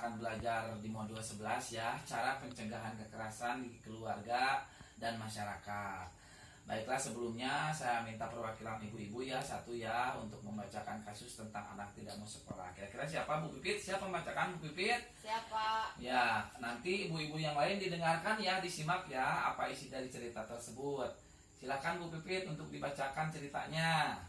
akan belajar di modul 11 ya, cara pencegahan kekerasan di keluarga dan masyarakat. Baiklah, sebelumnya saya minta perwakilan ibu-ibu ya, satu ya, untuk membacakan kasus tentang anak tidak mau sekolah. Kira-kira siapa, Bu Pipit? Siapa membacakan, Bu Pipit? Siapa? Ya, nanti ibu-ibu yang lain didengarkan ya, disimak ya, apa isi dari cerita tersebut. Silakan Bu Pipit untuk dibacakan ceritanya.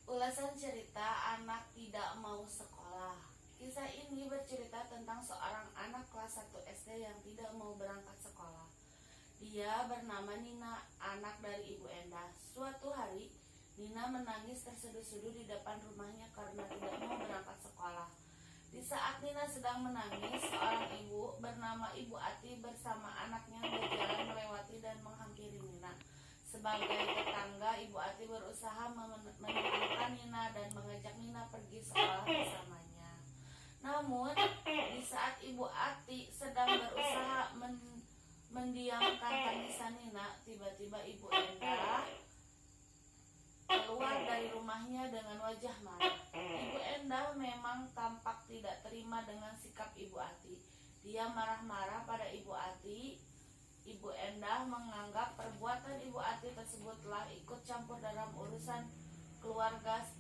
Ulasan cerita anak tidak mau sekolah. Kisah ini bercerita tentang seorang anak kelas 1 SD yang tidak mau berangkat sekolah. Dia bernama Nina, anak dari Ibu Endah. Suatu hari, Nina menangis terseduh-seduh di depan rumahnya karena tidak mau berangkat sekolah. Di saat Nina sedang menangis, seorang ibu bernama Ibu Ati bersama anaknya berjalan melewati dan menghampiri Nina. Sebagai tetangga, Ibu Ati berusaha menenangkan Nina dan mengajak Nina pergi sekolah bersamanya. Namun, di saat Ibu Ati sedang berusaha mendiamkan tangisan Nina, tiba-tiba Ibu Endah keluar dari rumahnya dengan wajah marah. Ibu Endah memang tampak tidak terima dengan sikap Ibu Ati. Dia marah-marah pada Ibu Ati. Ibu Endah menganggap perbuatan Ibu Ati tersebut telah ikut campur dalam urusan keluarganya.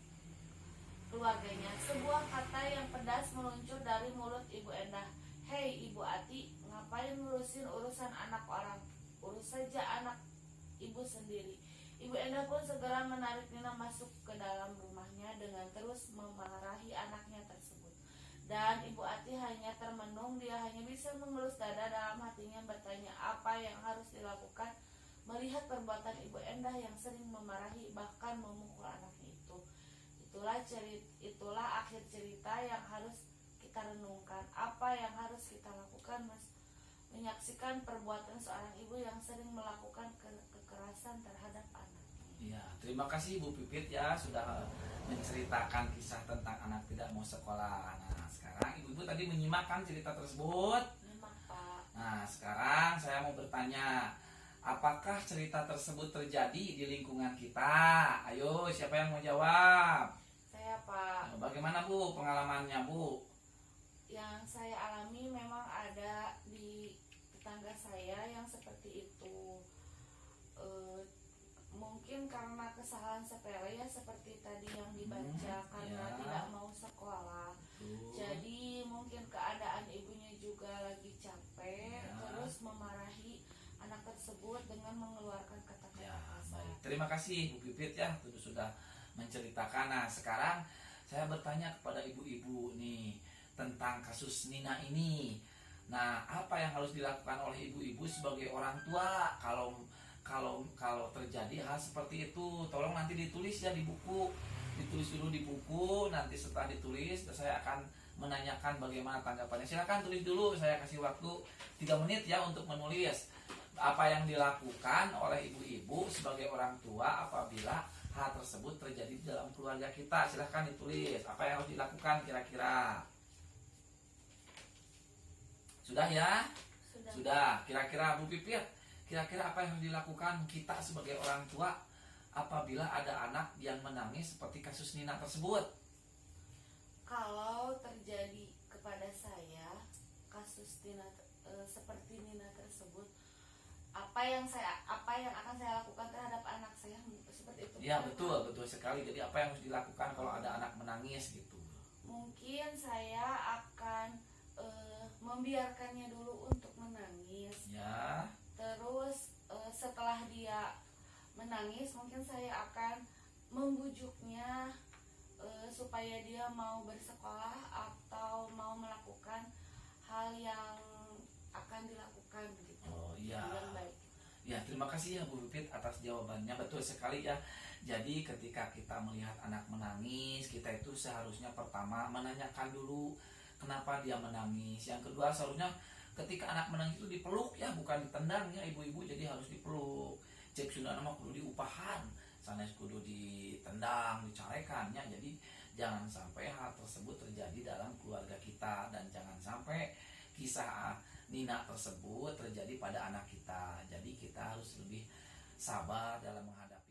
Sebuah kata yang pedas meluncur dari mulut Ibu Endah. "Hei Ibu Ati, ngapain ngurusin urusan anak orang? Urus saja anak ibu sendiri." Ibu Endah pun segera menarik Nina masuk ke dalam rumahnya dengan terus memarahi anaknya tersebut. Dan Ibu Ati hanya termenung, dia hanya bisa mengelus dada, dalam hatinya bertanya apa yang harus dilakukan melihat perbuatan Ibu Endah yang sering memarahi bahkan memukul anaknya itu. Itulah akhir cerita yang harus kita renungkan. Apa yang harus kita lakukan menyaksikan perbuatan seorang ibu yang sering melakukan kekerasan terhadap anaknya. Ya, terima kasih Bu Pipit ya sudah menceritakan kisah tentang anak tidak mau sekolah. Nah, sekarang ibu-ibu tadi menyimakkan cerita tersebut. Nyimak, Pak. Nah, sekarang saya mau bertanya, apakah cerita tersebut terjadi di lingkungan kita? Ayo, siapa yang mau jawab? Saya, Pak. Bagaimana Bu pengalamannya, Bu? Yang saya alami memang ada di tetangga saya yang seperti itu. Mungkin karena kesalahan sepele ya, seperti tadi yang dibaca, karena ya, tidak mau sekolah. Jadi mungkin keadaan ibunya juga lagi capek, terus memarahi anak tersebut dengan mengeluarkan kata-kata kasar. Baik, terima kasih Bu Pipit ya sudah menceritakan. Nah, sekarang saya bertanya kepada ibu-ibu nih tentang kasus Nina ini. Nah, apa yang harus dilakukan oleh ibu-ibu sebagai orang tua kalau terjadi hal seperti itu? Tolong nanti ditulis ya di buku. Ditulis dulu di buku, nanti setelah ditulis saya akan menanyakan bagaimana tanggapannya. Silakan tulis dulu, saya kasih waktu 3 menit ya untuk menulis apa yang dilakukan oleh ibu-ibu sebagai orang tua apabila hal tersebut terjadi di dalam keluarga kita. Silahkan ditulis apa yang harus dilakukan kira-kira. Sudah ya? Sudah. Kira-kira Bu Pipit, kira-kira apa yang harus dilakukan kita sebagai orang tua apabila ada anak yang menangis seperti kasus Nina tersebut? Kalau terjadi kepada saya kasus seperti Nina tersebut, apa yang akan saya lakukan terhadap anak saya seperti itu? Ya, betul sekali. Jadi apa yang harus dilakukan kalau ada anak menangis gitu? Mungkin saya akan membiarkannya dulu untuk menangis. Ya. Terus setelah dia menangis, mungkin saya akan membujuknya supaya dia mau bersekolah atau mau melakukan hal yang akan dilakukan gitu. Oh iya. Dengan baik. Ya, terima kasih ya Bu Pipit atas jawabannya. Betul sekali ya. Jadi ketika kita melihat anak menangis, kita itu seharusnya pertama menanyakan dulu kenapa dia menangis. Yang kedua, seharusnya ketika anak menangis itu dipeluk ya, bukan ditendang ya ibu-ibu. Jadi harus dipeluk. Cek sudah nama kudu diupahan, sanes kudu ditendang, dicarekan ya. Jadi jangan sampai hal tersebut terjadi dalam keluarga kita, dan jangan sampai kisah Nina tersebut terjadi pada anak kita. Jadi kita harus lebih sabar dalam menghadapi